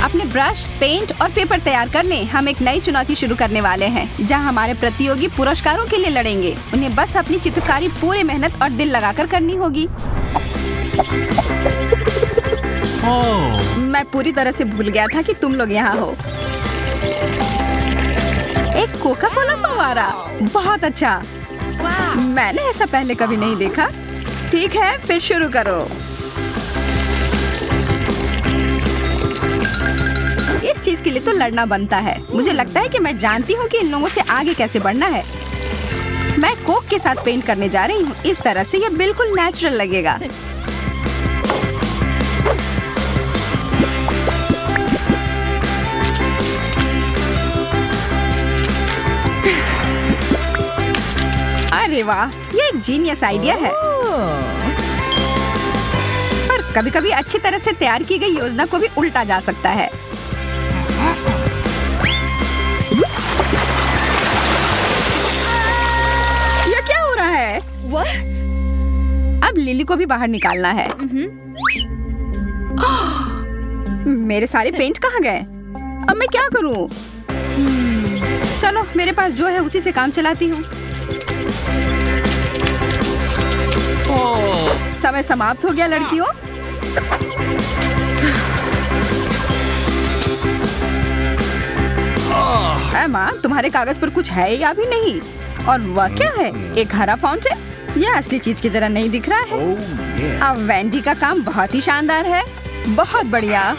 अपने brush, paint और paper तैयार कर लें। हम एक नई चुनौती शुरू करने वाले हैं जहां हमारे प्रतियोगी पुरस्कारों के लिए लड़ेंगे। उन्हें बस अपनी चित्रकारी पूरी मेहनत और दिल लगाकर करनी होगी। मैं पूरी तरह से भूल गया था कि तुम लोग यहाँ हो। एक कोका कोला फव्वारा, बहुत अच्छा। मैंने ऐसा पहले कभी नहीं देखा। ठीक है, फिर शुरू करो। इस चीज के लिए तो लड़ना बनता है। मुझे लगता है कि मैं जानती हूँ कि इन लोगों से आगे कैसे बढ़ना है। मैं कोक के साथ पेंट करने जा रही हूँ। इस तरह से यह बिल्कुल नेचुरल लगेगा। अरे वाह, ये एक जीनियस आइडिया है। पर कभी-कभी अच्छी तरह से तैयार की गई योजना को भी उल्टा जा सकता है। यह क्या हो रहा है? अब लिली को भी बाहर निकालना है। मेरे सारे पेंट कहाँ गए? अब मैं क्या करूं? चलो, मेरे पास जो है उसी से काम चलाती हूँ। समय समाप्त हो गया लड़कियों। एमा, तुम्हारे कागज पर कुछ है या भी नहीं? और वह क्या है? एक हरा फाउंटेन? यह असली चीज की तरह नहीं दिख रहा है। अब वेंडी का काम बहुत ही शानदार है। बहुत बढ़िया।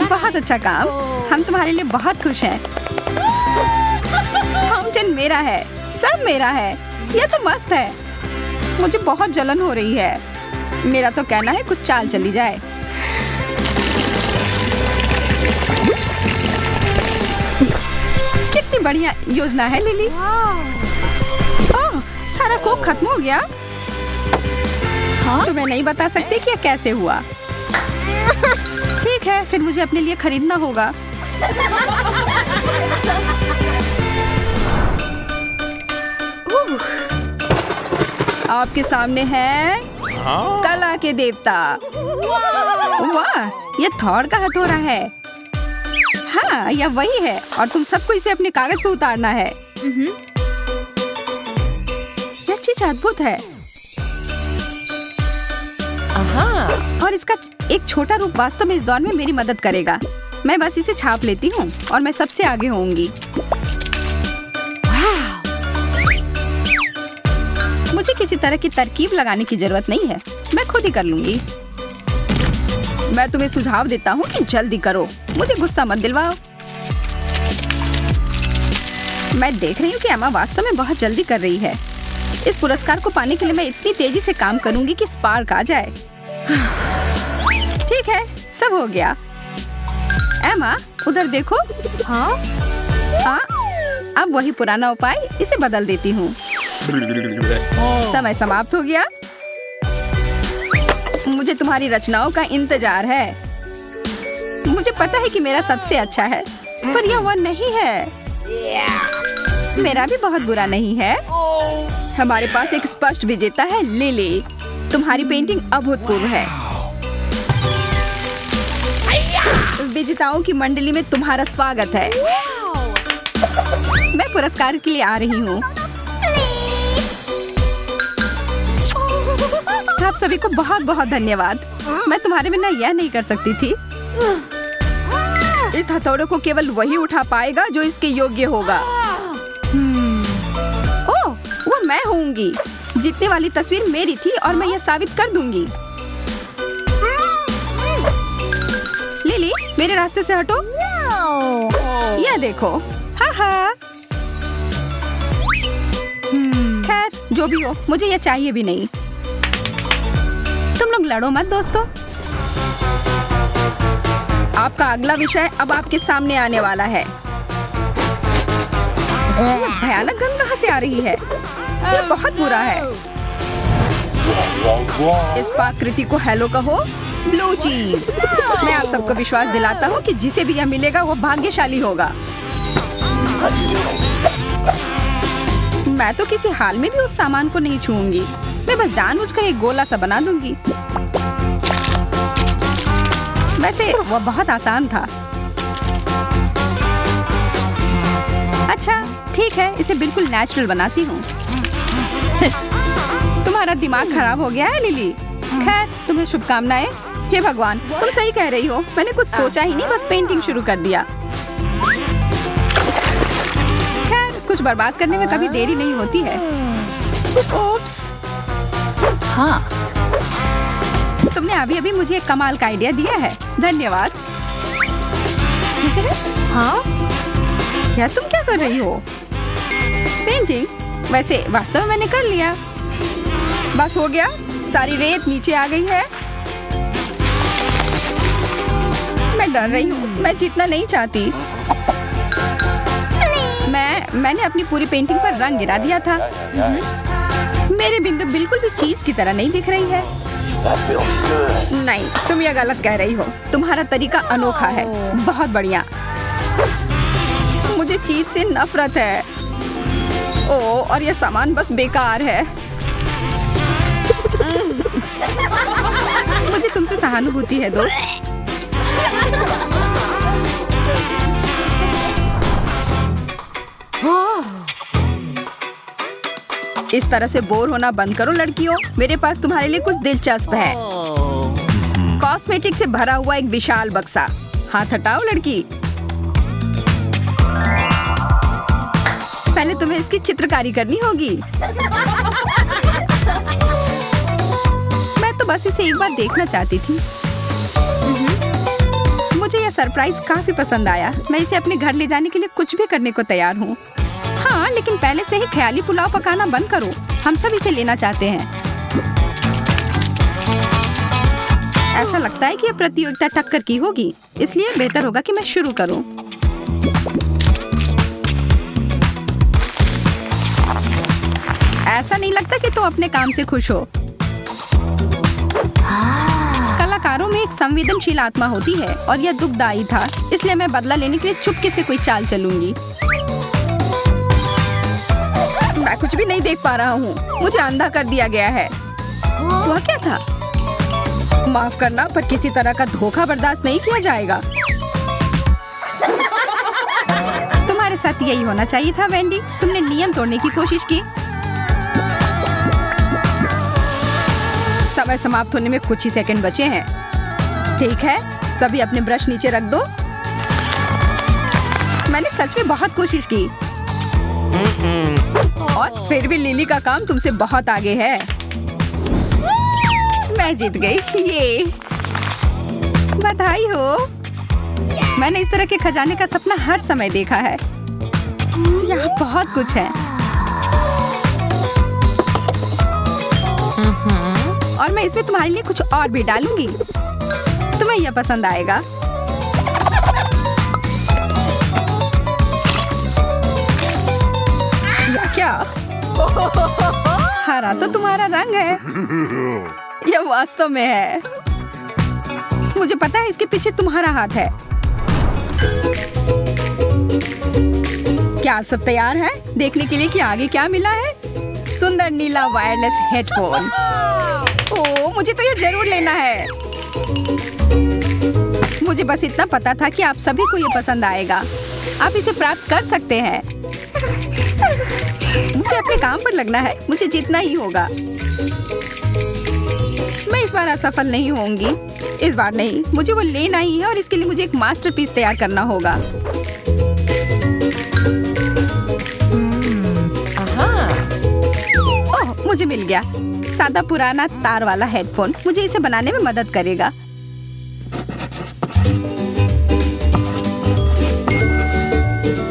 बहुत अच्छा काम। हम तुम्हारे लिए बहुत खुश हैं। फाउंटेन मेरा है, सब मेरा है। यह तो मस्त है। मुझे बहुत जलन हो रही है। मेरा तो कहना है कुछ चाल चली जाए। कितनी बढ़िया योजना है लिली। ओह, सारा कोक खत्म हो गया। तुम्हें नहीं बता सकते कि यह कैसे हुआ। ठीक है, फिर मुझे अपने लिए खरीदना होगा। आपके सामने है कला के देवता। वाह, ये थॉर का हथौड़ा है। हाँ, यह वही है और तुम सबको इसे अपने कागज पे उतारना है। यह चीज अद्भुत है। और इसका एक छोटा रूप वास्तव में इस दौर में मेरी मदद करेगा। मैं बस इसे छाप लेती हूँ और मैं सबसे आगे होंगी। मुझे किसी तरह की तरकीब लगाने की जरूरत नहीं है। मैं खुद ही कर लूंगी। मैं तुम्हें सुझाव देता हूँ कि जल्दी करो। मुझे गुस्सा मत दिलवाओ। मैं देख रही हूँ कि एमा वास्तव में बहुत जल्दी कर रही है। इस पुरस्कार को पाने के लिए मैं इतनी तेजी से काम करूंगी कि स्पार्क आ जाए। ठीक है, सब हो गया। एमा, उधर देखो। हाँ, अब वही पुराना उपाय, इसे बदल देती हूँ। समय समाप्त हो गया। मुझे तुम्हारी रचनाओं का इंतजार है। मुझे पता है कि मेरा सबसे अच्छा है, पर यह वह नहीं है। मेरा भी बहुत बुरा नहीं है। हमारे पास एक स्पष्ट विजेता है, लिली। तुम्हारी पेंटिंग अभूतपूर्व है। विजेताओं की मंडली में तुम्हारा स्वागत है। मैं पुरस्कार के लिए आ रही हूँ। आप सभी को बहुत बहुत धन्यवाद। मैं तुम्हारे बिना यह नहीं कर सकती थी। इस हथौड़े को केवल वही उठा पाएगा जो इसके योग्य होगा। ओह, वो मैं होंगी। जीतने वाली तस्वीर मेरी थी और मैं यह साबित कर दूंगी। लिली, मेरे रास्ते से हटो। यह देखो। हाँ। खैर, जो भी हो, मुझे यह चाहिए भी नहीं। तुम लोग लड़ो मत दोस्तों। आपका अगला विषय अब आपके सामने आने वाला है। यह भयानक गंध कहाँ से आ रही है? यह बहुत बुरा है। इस पाकृति को हेलो कहो, ब्लू चीज। मैं आप सबको विश्वास दिलाता हूँ कि जिसे भी यह मिलेगा वो भाग्यशाली होगा। मैं तो किसी हाल में भी उस सामान को नहीं छूऊंगी। मैं बस जानबूझकर एक गोला सा बना दूंगी। वैसे वो बहुत आसान था। अच्छा ठीक है, इसे बिल्कुल नेचुरल बनाती हूँ। तुम्हारा दिमाग खराब हो गया है लिली। खैर, तुम्हें शुभकामनाएं। हे भगवान, तुम सही कह रही हो। मैंने कुछ सोचा ही नहीं, बस पेंटिंग शुरू कर दिया। खैर, कुछ बर्बाद करने में कभी देरी नहीं होती है। ओप्स। हाँ, तुमने अभी अभी मुझे एक कमाल का आइडिया दिया है। धन्यवाद। हाँ, यार तुम क्या कर रही हो? पेंटिंग? वैसे वास्तव में मैंने कर लिया। बस हो गया, सारी रेत नीचे आ गई है। मैं डर रही हूँ, मैं जीतना नहीं चाहती। मैंने अपनी पूरी पेंटिंग पर रंग गिरा दिया था। मेरे बिंदु बिल्कुल भी चीज की तरह नहीं दिख रही है। नहीं, तुम ये गलत कह रही हो। तुम्हारा तरीका अनोखा है। बहुत बढ़िया। मुझे चीज से नफरत है। और ये सामान बस बेकार है। मुझे तुमसे सहानुभूति है दोस्त। इस तरह से बोर होना बंद करो लड़कियों। मेरे पास तुम्हारे लिए कुछ दिलचस्प है। कॉस्मेटिक से भरा हुआ एक विशाल बक्सा। हाथ हटाओ लड़की। पहले तुम्हें इसकी चित्रकारी करनी होगी। मैं तो बस इसे एक बार देखना चाहती थी। मुझे यह सरप्राइज काफी पसंद आया। मैं इसे अपने घर ले जाने के लिए कुछ भी करने को तैयार हूँ। हाँ, लेकिन पहले से ही ख्याली पुलाव पकाना बंद करो। हम सब इसे लेना चाहते हैं। ऐसा लगता है कि यह प्रतियोगिता टक्कर की होगी, इसलिए बेहतर होगा कि मैं शुरू करूं। ऐसा नहीं लगता कि तुम अपने काम से खुश हो। कलाकारों में एक संवेदनशील आत्मा होती है और यह दुखदायी था, इसलिए मैं बदला लेने के लिए चुपके से कोई चाल चलूंगी। मैं कुछ भी नहीं देख पा रहा हूँ। मुझे अंधा कर दिया गया है। वह क्या था? माफ करना, पर किसी तरह का धोखा बर्दाश्त नहीं किया जाएगा। तुम्हारे साथ यही होना चाहिए था वेंडी। तुमने नियम तोड़ने की कोशिश की। समय समाप्त होने में कुछ ही सेकंड बचे हैं। ठीक है, सभी अपने ब्रश नीचे रख दो। मैंने सच में बहुत कोशिश की और फिर भी लिली का काम तुमसे बहुत आगे है। मैं जीत गई। ये बधाई हो। मैंने इस तरह के खजाने का सपना हर समय देखा है। यहाँ बहुत कुछ है और मैं इसमें तुम्हारे लिए कुछ और भी डालूंगी। तुम्हें यह पसंद आएगा। या क्या? हरा तो तुम्हारा रंग है। यह वास्तव में है। मुझे पता है इसके पीछे तुम्हारा हाथ है। क्या आप सब तैयार हैं देखने के लिए कि आगे क्या मिला है? सुंदर नीला वायरलेस हेडफोन। ओह, मुझे तो यह जरूर लेना है। मुझे बस इतना पता था कि आप सभी को यह पसंद आएगा। आप इसे प्राप्त कर सकते हैं। मुझे अपने काम पर लगना है। मुझे जीतना ही होगा। मैं इस बार असफल नहीं होंगी। इस बार नहीं, मुझे वो लेना ही है और इसके लिए मुझे एक मास्टरपीस तैयार करना होगा। ओह, मुझे मिल गया। सादा पुराना तार वाला हेडफोन मुझे इसे बनाने में मदद करेगा।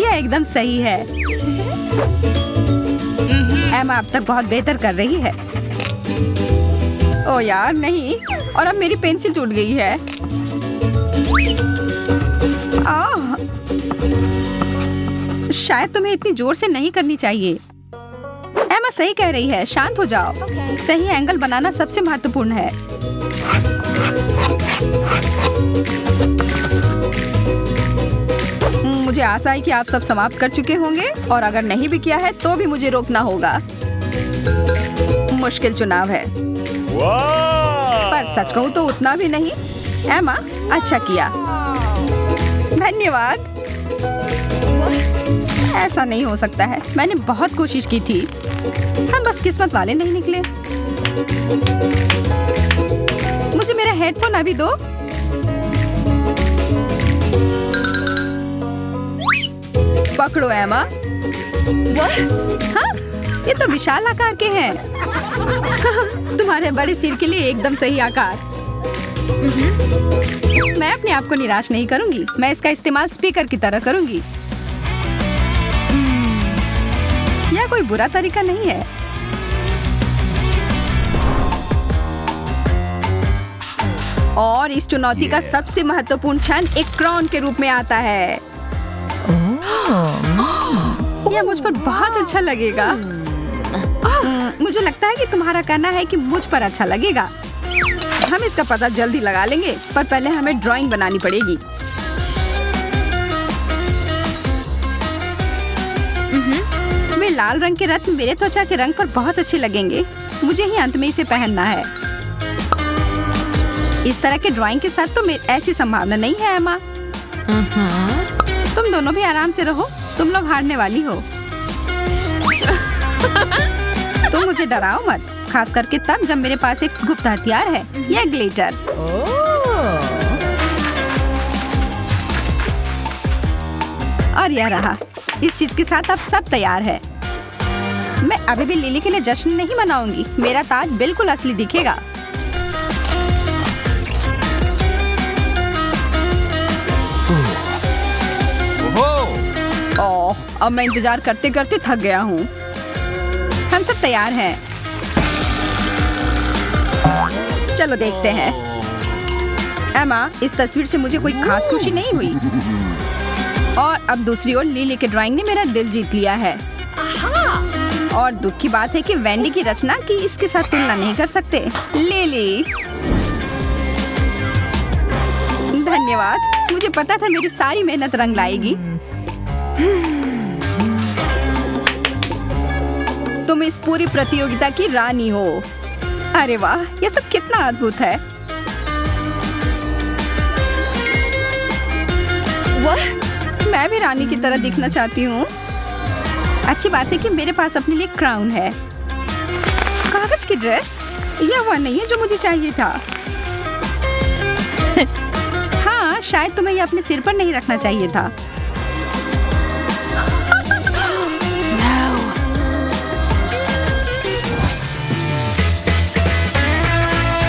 यह एकदम सही है। एमा अब तक बहुत बेहतर कर रही है। ओ यार नहीं, और अब मेरी पेंसिल टूट गई है। शायद तुम्हें इतनी जोर से नहीं करनी चाहिए। एमा सही कह रही है, शांत हो जाओ। सही एंगल बनाना सबसे महत्वपूर्ण है। मुझे आशा है कि आप सब समाप्त कर चुके होंगे और अगर नहीं भी किया है तो भी मुझे रोकना होगा। मुश्किल चुनाव है, पर सच कहूं तो उतना भी नहीं। एमा, अच्छा किया, धन्यवाद। ऐसा नहीं हो सकता है, मैंने बहुत कोशिश की थी। हम बस किस्मत वाले नहीं निकले। मुझे मेरा हेडफोन अभी दो। पकड़ो एमा। हाँ, ये तो विशाल आकार के हैं। तुम्हारे बड़े सिर के लिए एकदम सही आकार। मैं अपने आप को निराश नहीं करूंगी। मैं इसका इस्तेमाल स्पीकर की तरह करूंगी। यह कोई बुरा तरीका नहीं है। और इस चुनौती का सबसे महत्वपूर्ण क्षण एक क्राउन के रूप में आता है। यह मुझ पर बहुत अच्छा लगेगा। मुझे लगता है कि तुम्हारा कहना है कि मुझ पर अच्छा लगेगा। हम इसका पता जल्दी लगा लेंगे, पर पहले हमें ड्राइंग बनानी पड़ेगी। वे लाल रंग के रत्न मेरे त्वचा के रंग पर बहुत अच्छे लगेंगे। मुझे ही अंत में इसे पहनना है। इस तरह के ड्राइंग के साथ तो ऐसी संभावना नहीं है एमा। तुम दोनों भी आराम से रहो। तुम लोग हारने वाली हो। तुम मुझे डराओ मत, खास करके तब जब मेरे पास एक गुप्त हथियार है, यह ग्लिटर। और यह रहा। इस चीज के साथ अब सब तैयार है। मैं अभी भी लिली के लिए जश्न नहीं मनाऊंगी। मेरा ताज बिल्कुल असली दिखेगा। ओह, अब मैं इंतजार करते करते थक गया हूँ। हम सब तैयार हैं। चलो देखते हैं। एमा, इस तस्वीर से मुझे कोई खास खुशी नहीं हुई। और अब दूसरी ओर लिली के ड्राइंग ने मेरा दिल जीत लिया है। और दुख की बात है कि वेंडी की रचना की इसके साथ तुलना नहीं कर सकते। लिली, धन्यवाद। मुझे पता था मेरी सारी मेहनत रंग लाएगी। तुम इस पूरी प्रतियोगिता की रानी हो। अरे वाह, ये सब कितना अद्भुत है। मैं भी रानी की तरह दिखना चाहती हूँ। अच्छी बात है कि मेरे पास अपने लिए क्राउन है। कागज की ड्रेस, यह वह नहीं है जो मुझे चाहिए था। हाँ, शायद तुम्हें यह अपने सिर पर नहीं रखना चाहिए था।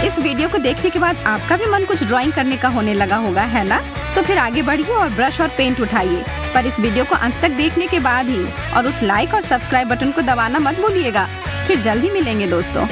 इस वीडियो को देखने के बाद आपका भी मन कुछ ड्राइंग करने का होने लगा होगा, है ना? तो फिर आगे बढ़िए और ब्रश और पेंट उठाइए। पर इस वीडियो को अंत तक देखने के बाद ही और उस लाइक और सब्सक्राइब बटन को दबाना मत भूलिएगा। फिर जल्दी मिलेंगे दोस्तों।